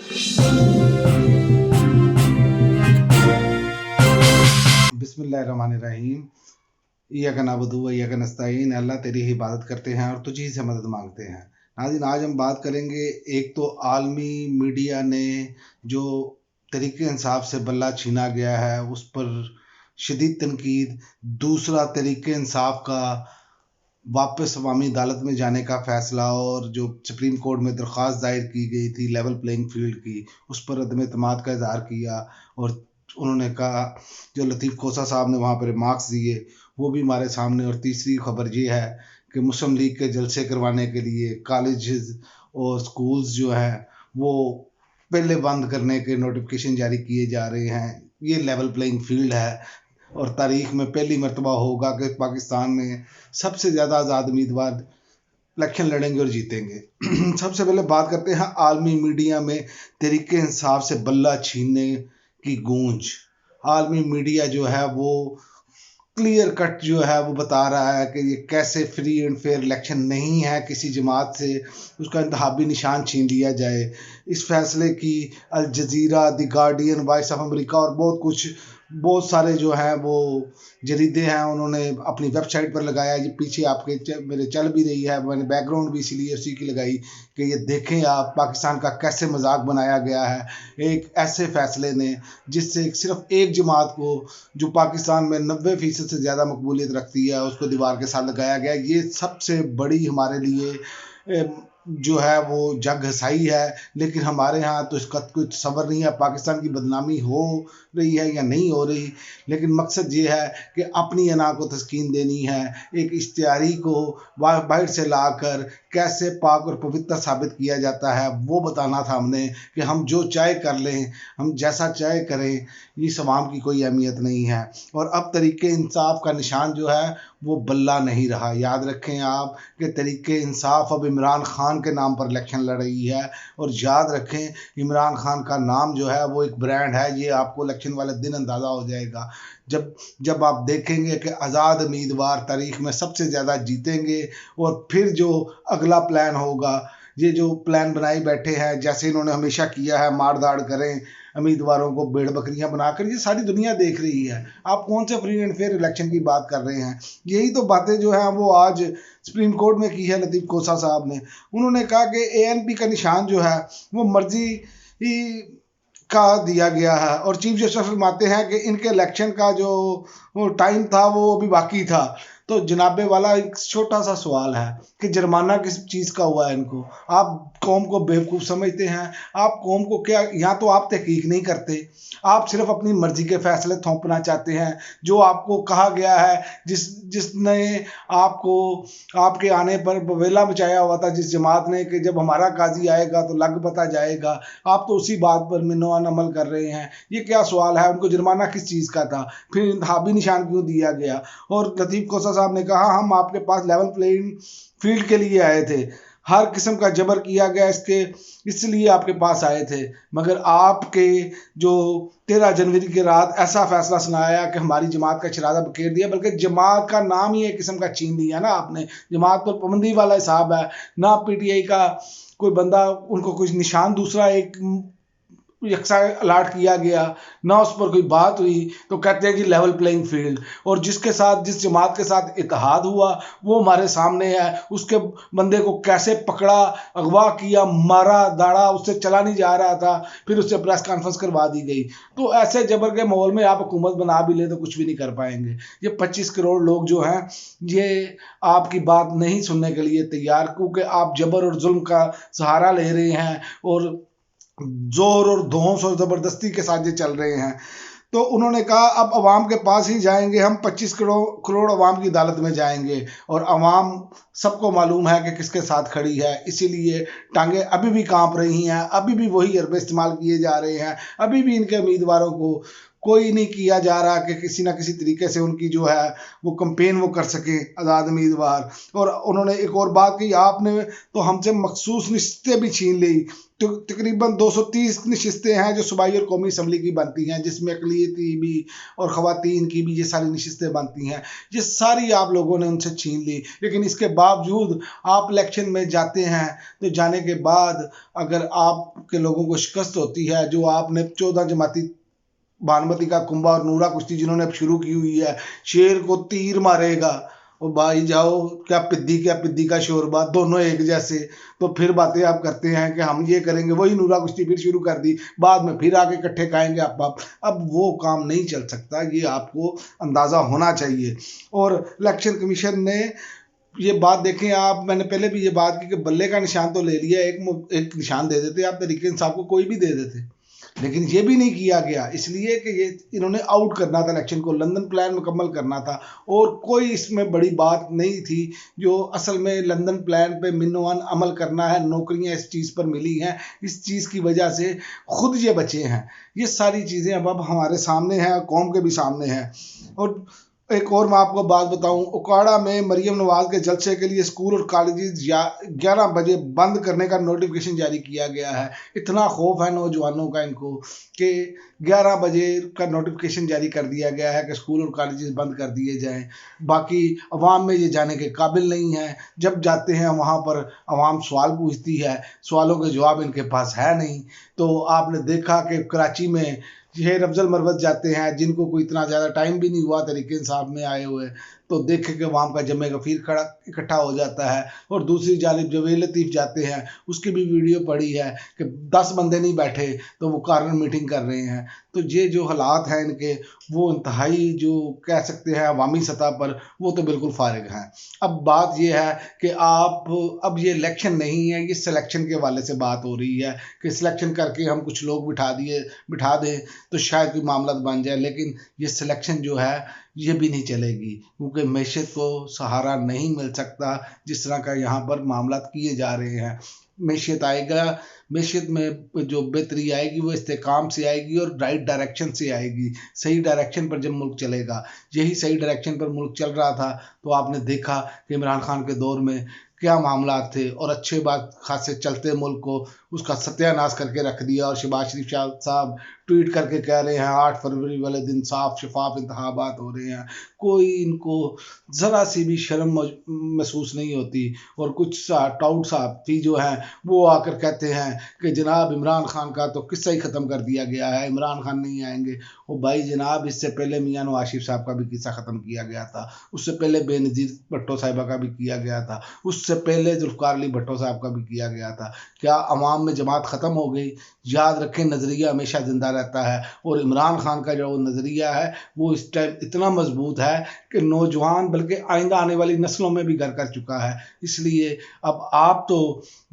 बिस्मिल्लाहिर्रहमानिर्रहीम। इय्याका नअबुदु व इय्याका नस्तईन। अल्लाह तेरी ही इबादत करते हैं और तुझी से मदद मांगते हैं। नाज़रीन, आज हम बात करेंगे, एक तो आलमी मीडिया ने जो तरीके इंसाफ से बल्ला छीना गया है उस पर शदीद तनकीद। दूसरा, तरीके इंसाफ का वापस अवामी अदालत में जाने का फ़ैसला और जो सुप्रीम कोर्ट में दरख्वास्त दायर की गई थी लेवल प्लेइंग फील्ड की, उस पर अदम एतमाद का इज़हार किया। और उन्होंने कहा, जो लतीफ़ खोसा साहब ने वहाँ पर रिमार्क्स दिए वो भी हमारे सामने। और तीसरी खबर ये है कि मुस्लिम लीग के जलसे करवाने के लिए कॉलेजेस और स्कूल्स जो हैं वो पहले बंद करने के नोटिफिकेशन जारी किए जा रहे हैं। ये लेवल प्लेइंग फील्ड है और तारीख में पहली मरतबा होगा कि पाकिस्तान में सबसे ज़्यादा आज़ाद उम्मीदवार इलेक्शन लड़ेंगे और जीतेंगे। सबसे पहले बात करते हैं आलमी मीडिया में तरीके इंसाफ से बल्ला छीनने की गूंज। आलमी मीडिया जो है वो क्लियर कट जो है वो बता रहा है कि ये कैसे फ्री एंड फेयर इलेक्शन नहीं है, किसी जमात से उसका इंतखाबी निशान छीन लिया जाए। इस फैसले की Al Jazeera, the Guardian, Voice of America और बहुत सारे जो हैं वो जरीदे हैं उन्होंने अपनी वेबसाइट पर लगाया। ये पीछे आपके मेरे चल भी रही है, मैंने बैकग्राउंड भी इसीलिए उसी की लगाई कि ये देखें आप पाकिस्तान का कैसे मजाक बनाया गया है एक ऐसे फैसले ने, जिससे सिर्फ एक जमात को जो पाकिस्तान में 90% से ज़्यादा मकबूलियत रखती है उसको दीवार के साथ लगाया गया। ये सबसे बड़ी हमारे लिए जो है वो जग घसाई है। लेकिन हमारे यहाँ तो इसका कोई तसव्वुर नहीं है पाकिस्तान की बदनामी हो रही है या नहीं हो रही। लेकिन मकसद ये है कि अपनी अना को तस्कीन देनी है, एक इश्तिहारी को बाहर से लाकर कैसे पाक और पवित्र साबित किया जाता है वो बताना था हमने, कि हम जो चाहे कर लें, हम जैसा चाहे करें, इस अवाम की कोई अहमियत नहीं है। और अब तरीके इंसाफ का निशान जो है वो बल्ला नहीं रहा। याद रखें आप कि तरीके इंसाफ अब इमरान खान के नाम पर इलेक्शन लड़ रही है। और याद रखें, इमरान खान का नाम जो है वो एक ब्रांड है। ये आपको इलेक्शन वाले दिन अंदाज़ा हो जाएगा जब आप देखेंगे कि आज़ाद उम्मीदवार तारीख में सबसे ज़्यादा जीतेंगे। और फिर जो अगला प्लान होगा, ये जो प्लान बनाए बैठे हैं जैसे इन्होंने हमेशा किया है, मार दाड़ करें उम्मीदवारों को भेड़ बकरियां बनाकर, ये सारी दुनिया देख रही है। आप कौन से फ्री एंड फेयर इलेक्शन की बात कर रहे हैं? यही तो बातें जो हैं वो आज सुप्रीम कोर्ट में की है लतीफ़ खोसा साहब ने। उन्होंने कहा कि एएनपी का निशान जो है वो मर्जी का दिया गया है और चीफ जस्टिस फरमाते हैं कि इनके इलेक्शन का जो टाइम था वो अभी बाकी था। तो जनाबे वाला एक छोटा सा सवाल है कि जुर्माना किस चीज़ का हुआ है इनको? आप कौम को बेवकूफ़ समझते हैं? आप कौम को क्या, यहाँ तो आप तहकीक नहीं करते, आप सिर्फ अपनी मर्जी के फैसले थोपना चाहते हैं। जो आपको कहा गया है, जिसने आपको आपके आने पर बवेला मचाया हुआ था जिस जमात ने, कि जब हमारा काजी आएगा तो लग पता जाएगा, आप तो उसी बात पर मिनवान अमल कर रहे हैं। ये क्या सवाल है? उनको जुर्माना किस चीज़ का था? फिर इंतखाबी निशान क्यों दिया गया? और लतीफ़ खोसा साहब ने कहा, हम आपके पास लेवल प्लेइंग फील्ड के लिए आए थे, हर किस्म का जबर किया गया इसलिए आपके पास आए थे, मगर आपके जो 13 जनवरी की रात ऐसा फैसला सुनाया कि हमारी जमात का शराजा बखेर दिया, बल्कि जमात का नाम ही एक किस्म का छीन लिया ना आपने। जमात पर पाबंदी वाला हिसाब है ना, पीटीआई का कोई बंदा, उनको कुछ निशान दूसरा एक यकसा अलाट किया गया ना, उस पर कोई बात हुई तो कहते हैं कि लेवल प्लेइंग फील्ड। और जिसके साथ, जिस जमात के साथ इत्तेहाद हुआ वो हमारे सामने है। उसके बंदे को कैसे पकड़ा, अगवा किया, मारा दाड़ा, उससे चला नहीं जा रहा था, फिर उससे प्रेस कॉन्फ्रेंस करवा दी गई। तो ऐसे जबर के माहौल में आप हुकूमत बना भी ले तो कुछ भी नहीं कर पाएंगे। ये 25 करोड़ लोग जो हैं ये आपकी बात नहीं सुनने के लिए तैयार, क्योंकि आप जबर और जुल्म का सहारा ले रहे हैं और जोर और धौंस और ज़बरदस्ती के साथ ये चल रहे हैं। तो उन्होंने कहा, अब अवाम के पास ही जाएंगे हम, 25 करोड़ अवाम की अदालत में जाएंगे। और अवाम सबको मालूम है कि किसके साथ खड़ी है, इसीलिए टांगे अभी भी कांप रही हैं, अभी भी वही हरबे इस्तेमाल किए जा रहे हैं, अभी भी इनके उम्मीदवारों को कोई नहीं किया जा रहा कि किसी ना किसी तरीके से उनकी जो है वो कंपेन वो कर सके आज़ाद उम्मीदवार। और उन्होंने एक और बात की, आपने तो हमसे मखसूस नशिस्तें भी छीन ली। तो तकरीबन 230 नशिस्तें हैं जो सूबाई और कौमी असम्बली की बनती हैं, जिसमें अक़लियती भी और ख़वातीन की भी ये सारी नशिस्तें बनती हैं, ये सारी आप लोगों ने उनसे छीन ली। लेकिन इसके बावजूद आप इलेक्शन में जाते हैं, तो जाने के बाद अगर आपके लोगों को शिकस्त होती है, जो आपने 14 जमाती भानुमति का कुंभा और नूरा कुश्ती जिन्होंने अब शुरू की हुई है, शेर को तीर मारेगा और भाई जाओ, क्या पिद्दी का शोरबा, दोनों एक जैसे। तो फिर बातें आप करते हैं कि हम ये करेंगे, वही नूरा कुश्ती फिर शुरू कर दी, बाद में फिर आके इकट्ठे खाएंगे आप। अब वो काम नहीं चल सकता, ये आपको अंदाज़ा होना चाहिए। और इलेक्शन कमीशन ने ये बात देखें आप, मैंने पहले भी ये बात की कि बल्ले का निशान तो ले लिया, एक निशान दे देते आप तरीके इंसाफ को, कोई भी दे देते, लेकिन ये भी नहीं किया गया, इसलिए कि ये इन्होंने आउट करना था इलेक्शन को, लंदन प्लान मुकम्मल करना था। और कोई इसमें बड़ी बात नहीं थी, जो असल में लंदन प्लान पे मिनोअन अमल करना है, नौकरियां इस चीज़ पर मिली हैं, इस चीज़ की वजह से खुद ये बचे हैं। ये सारी चीज़ें अब हमारे सामने हैं, कौम के भी सामने हैं। और एक और मैं आपको बात बताऊं, उकाड़ा में मरियम नवाज के जलसे के लिए स्कूल और कॉलेजेस 11 बजे बंद करने का नोटिफिकेशन जारी किया गया है। इतना खौफ है नौजवानों का इनको कि 11 बजे का नोटिफिकेशन जारी कर दिया गया है कि स्कूल और कॉलेजेस बंद कर दिए जाएं। बाकी अवाम में ये जाने के काबिल नहीं है। जब जाते हैं वहाँ पर अवाम सवाल पूछती है, सवालों के जवाब इनके पास है नहीं। तो आपने देखा कि कराची में शेर अफजल मरवत जाते हैं, जिनको कोई इतना ज़्यादा टाइम भी नहीं हुआ तरीके इंसाफ में आए हुए, तो देखे कि वहाँ का जमे गफीर खड़ा इकट्ठा हो जाता है। और दूसरी जानिब जवेद लतीफ़ जाते हैं, उसकी भी वीडियो पड़ी है कि 10 बंदे नहीं बैठे तो वो कॉर्नर मीटिंग कर रहे हैं। तो ये जो हालात हैं इनके, वो इंतहाई जो कह सकते हैं अवामी सतह पर, वो तो बिल्कुल फारिग हैं। अब बात ये है कि अब ये इलेक्शन नहीं है, ये सिलेक्शन के हवाले से बात हो रही है कि सिलेक्शन करके हम कुछ लोग बिठा दें तो शायद कोई मामला बन जाए। लेकिन ये सिलेक्शन जो है ये भी नहीं चलेगी, क्योंकि मैशत को सहारा नहीं मिल सकता जिस तरह का यहाँ पर मामला किए जा रहे हैं। मैशत आएगा, मैशत में जो बेहतरी आएगी वो इस्तेकाम से आएगी और राइट डायरेक्शन से आएगी। सही डायरेक्शन पर जब मुल्क चलेगा, यही सही डायरेक्शन पर मुल्क चल रहा था, तो आपने देखा कि इमरान खान के दौर में क्या मामला थे, और अच्छे बात खासे चलते मुल्क को उसका सत्यानाश करके रख दिया। और शहबाज शरीफ साहब ट्वीट करके कह रहे हैं 8 फरवरी वाले दिन साफ शफाफ इंतखाबात हो रहे हैं। कोई इनको ज़रा सी भी शर्म महसूस नहीं होती। और कुछ टाउट साहब जो हैं वो आकर कहते हैं कि जनाब इमरान खान का तो किस्सा ही ख़त्म कर दिया गया है, इमरान खान नहीं आएंगे। और भाई जनाब, इससे पहले मियां नवाज शरीफ साहब का भी किस्सा ख़त्म किया गया था, उससे पहले बेनज़ीर भुट्टो साहिबा का भी किया गया था, उससे पहले जुल्फ़िकार अली भुट्टो साहब का भी किया गया था। क्या अवाम में जमात ख़त्म हो गई? याद रखें, नज़रिया हमेशा ज़िंदा रहता है। और इमरान खान का जो नज़रिया है वो इस टाइम इतना मजबूत है कि नौजवान बल्कि आइंदा आने वाली नस्लों में भी घर कर चुका है। इसलिए अब आप तो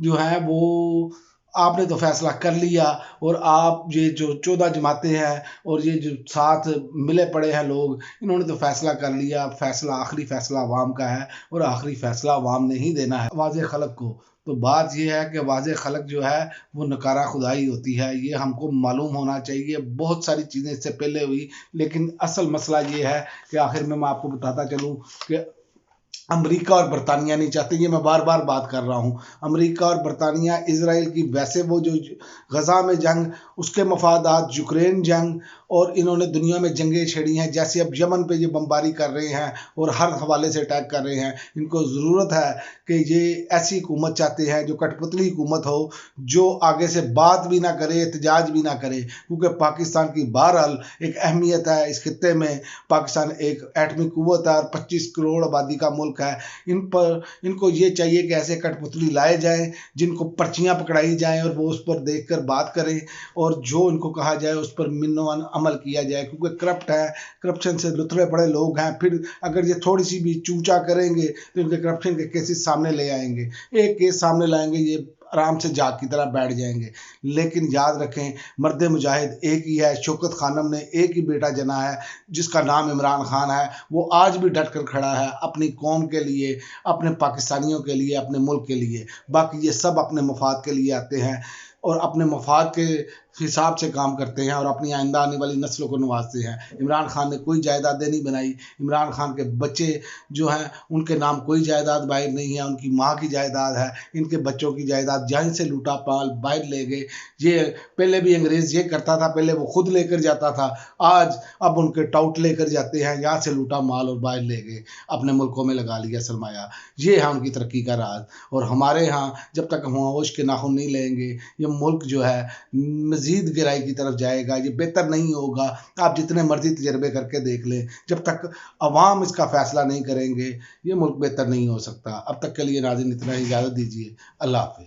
जो है वो आपने तो फैसला कर लिया, और आप ये जो 14 जमातें हैं और ये जो साथ मिले पड़े हैं लोग, इन्होंने तो फैसला कर लिया। फैसला, आखिरी फैसला अवाम का है, और आखिरी फैसला अवाम ने ही देना है आवाज़ खलक को। तो बात ये है कि आवाज़ खलक जो है वो नकारा खुदाई होती है, ये हमको मालूम होना चाहिए। बहुत सारी चीज़ें इससे पहले हुई, लेकिन असल मसला ये है कि आखिर में मैं आपको बताता चलूँ कि अमेरिका और बरतानिया नहीं चाहते। ये मैं बार बार बात कर रहा हूँ, अमेरिका और बरतानिया इसराइल की, वैसे वो जो गज़ा में जंग, उसके मफादात, यूक्रेन जंग, और इन्होंने दुनिया में जंगें छेड़ी हैं। जैसे अब यमन पे ये बमबारी कर रहे हैं और हर हवाले से अटैक कर रहे हैं। इनको ज़रूरत है कि ये ऐसी हुकूमत चाहते हैं जो कठपुतली हुकूमत हो, जो आगे से बात भी ना करे, एहतजाज भी ना करे। क्योंकि पाकिस्तान की बहरहाल एक अहमियत है इस खित्ते में। पाकिस्तान एक एटमी कुव्वत है और 25 करोड़ आबादी का मुल्क है। इनको ये चाहिए कि ऐसे कठपुतली लाए जाएं जिनको पर्चियां पकड़ाई जाएं और वो उस पर देखकर बात करें, और जो इनको कहा जाए उस पर मिन्नो अमल किया जाए। क्योंकि करप्ट है, करप्शन से लुथरे पड़े लोग हैं। फिर अगर ये थोड़ी सी भी चूचा करेंगे तो इनके करप्शन के केसेस सामने ले आएंगे। एक केस सामने लाएंगे, ये आराम से जाग की तरह बैठ जाएंगे। लेकिन याद रखें, मर्द मुजाहिद एक ही है। शौकत खानम ने एक ही बेटा जना है जिसका नाम इमरान खान है। वो आज भी डट कर खड़ा है अपनी कौम के लिए, अपने पाकिस्तानियों के लिए, अपने मुल्क के लिए। बाकी ये सब अपने मफाद के लिए आते हैं, और अपने मफाद के हिसाब से काम करते हैं और अपनी आइंदा आने वाली नस्लों को नवाजते हैं। इमरान खान ने कोई जायदादें नहीं बनाई। इमरान खान के बच्चे जो हैं उनके नाम कोई जायदाद बाहर नहीं है, उनकी माँ की जायदाद है। इनके बच्चों की जायदाद जहीं से लूटा पाल बाहर ले गए। ये पहले भी अंग्रेज ये करता था, पहले वो खुद लेकर जाता था, आज अब उनके टाउट लेकर जाते हैं, यहाँ से लूटा माल और बाहर ले गए, अपने मुल्कों में लगा लिया सरमाया। ये है उनकी तरक्की का राज। और हमारे यहाँ जब तक हम होश के नाखून नहीं लेंगे, ये मुल्क जो है मजीद गहराई की तरफ जाएगा, ये बेहतर नहीं होगा। आप जितने मर्जी तजर्बे करके देख लें, जब तक अवाम इसका फैसला नहीं करेंगे ये मुल्क बेहतर नहीं हो सकता। अब तक के लिए नाज़रीन इतना ही, इजाज़त दीजिए। अल्लाह हाफिज़।